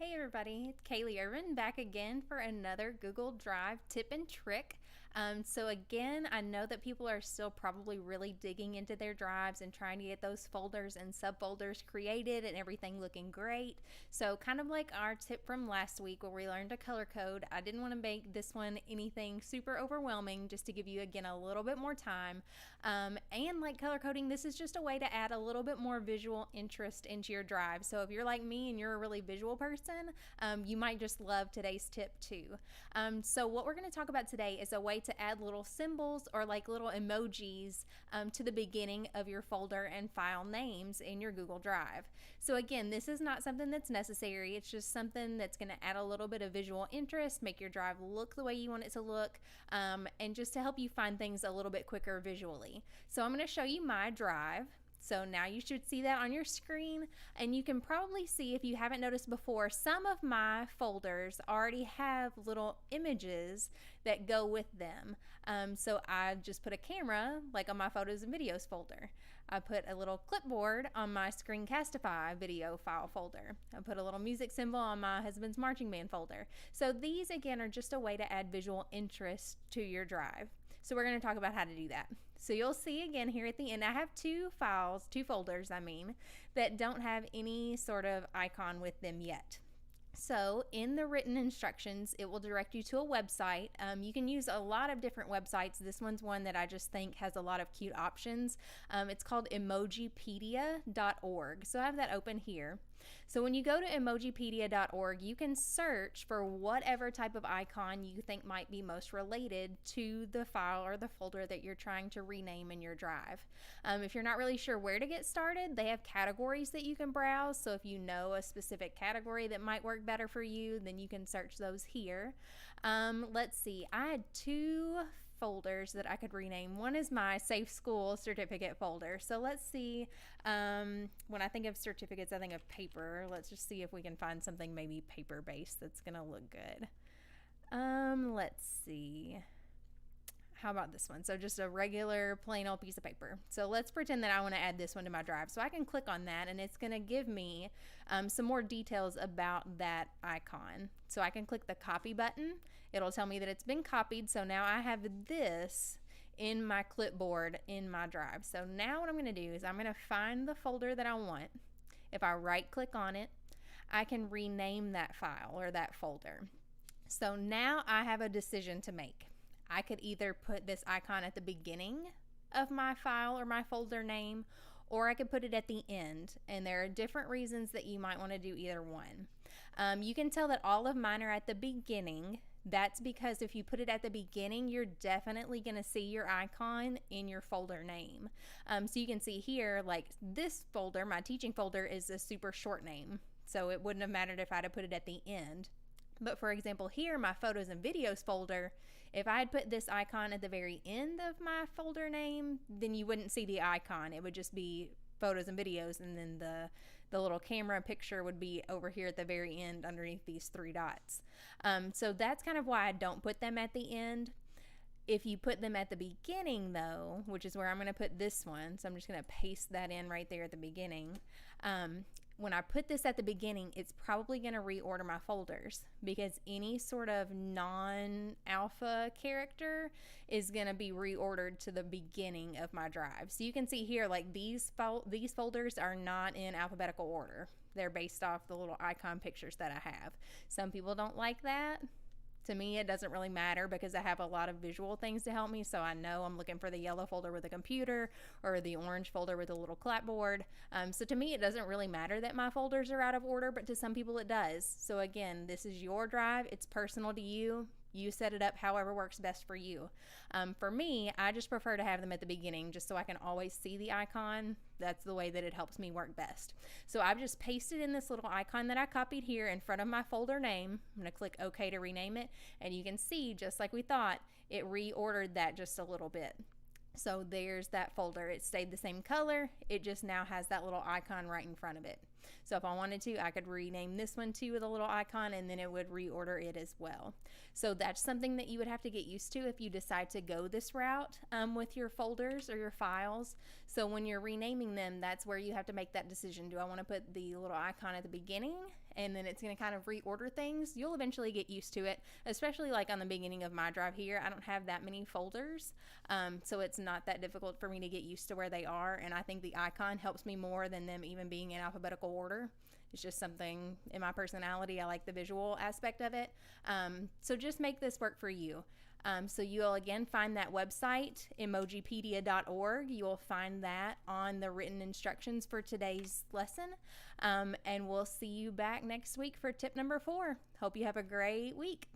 Hey everybody, it's Kaylee Irvin back again for another Google Drive tip and trick. So again, I know that people are still probably really digging into their drives and trying to get those folders and subfolders created and everything looking great. So kind of like our tip from last week where we learned to color code, I didn't want to make this one anything super overwhelming, just to give you again a little bit more time. And like color coding, this is just a way to add a little bit more visual interest into your drive. So if you're like me and you're a really visual person, you might just love today's tip too. So what we're going to talk about today is a way to add little symbols or like little emojis to the beginning of your folder and file names in your Google Drive. So again, this is not something that's necessary. It's just something that's going to add a little bit of visual interest, make your drive look the way you want it to look, and just to help you find things a little bit quicker visually. So I'm going to show you my drive. So now you should see that on your screen, and you can probably see, if you haven't noticed before, some of my folders already have little images that go with them. So I just put a camera like on my photos and videos folder. I put a little clipboard on my Screencastify video file folder. I put a little music symbol on my husband's marching band folder. So these again are just a way to add visual interest to your drive. So we're going to talk about how to do that. So you'll see again here at the end, I have two folders, that don't have any sort of icon with them yet. So in the written instructions, it will direct you to a website. You can use a lot of different websites. This one's one that I just think has a lot of cute options. It's called Emojipediaorg. So I have that open here. So when you go to Emojipediaorg, you can search for whatever type of icon you think might be most related to the file or the folder that you're trying to rename in your drive. If you're not really sure where to get started, they have categories that you can browse. So if you know a specific category that might work better for you, then you can search those here. Let's see, I had two folders that I could rename. One is my Safe School certificate folder. So let's see, when I think of certificates, I think of paper. Let's just see if we can find something maybe paper based that's gonna look good. Let's see. How about this one? So just a regular plain old piece of paper. So let's pretend that I want to add this one to my drive. So I can click on that and it's going to give me some more details about that icon. So I can click the copy button. It'll tell me that it's been copied. So now I have this in my clipboard in my drive. So now what I'm going to do is I'm going to find the folder that I want. If I right click on it, I can rename that file or that folder. So now I have a decision to make. I could either put this icon at the beginning of my file or my folder name, or I could put it at the end. And there are different reasons that you might want to do either one. You can tell that all of mine are at the beginning. That's because if you put it at the beginning, you're definitely going to see your icon in your folder name. So you can see here, like this folder, my teaching folder, is a super short name. So it wouldn't have mattered if I'd have put it at the end. But for example, here, my photos and videos folder, if I had put this icon at the very end of my folder name, then you wouldn't see the icon. It would just be photos and videos, and then the little camera picture would be over here at the very end underneath these three dots. So that's kind of why I don't put them at the end. If you put them at the beginning though, which is where I'm going to put this one, so I'm just going to paste that in right there at the beginning. When I put this at the beginning, it's probably going to reorder my folders because any sort of non-alpha character is going to be reordered to the beginning of my drive. So you can see here, like these folders are not in alphabetical order. They're based off the little icon pictures that I have. Some people don't like that. To me, it doesn't really matter because I have a lot of visual things to help me. So I know I'm looking for the yellow folder with a computer or the orange folder with a little clapboard. So to me, it doesn't really matter that my folders are out of order, but to some people it does. So again, this is your drive. It's personal to you. You set it up however works best for you. For me, I just prefer to have them at the beginning just so I can always see the icon. That's the way that it helps me work best. So I've just pasted in this little icon that I copied here in front of my folder name. I'm going to click OK to rename it. And you can see, just like we thought, it reordered that just a little bit. So there's that folder. It stayed the same color. It just now has that little icon right in front of it. So if I wanted to, I could rename this one too with a little icon, and then it would reorder it as well. So that's something that you would have to get used to if you decide to go this route with your folders or your files. So when you're renaming them, that's where you have to make that decision. Do I want to put the little icon at the beginning and then it's going to kind of reorder things, you'll eventually get used to it, especially like on the beginning of my drive here. I don't have that many folders, so it's not that difficult for me to get used to where they are, and I think the icon helps me more than them even being in alphabetical order. It's just something in my personality. I like the visual aspect of it. So just make this work for you. So you'll again find that website, Emojipedia.org. You'll find that on the written instructions for today's lesson. And we'll see you back next week for tip number 4. Hope you have a great week.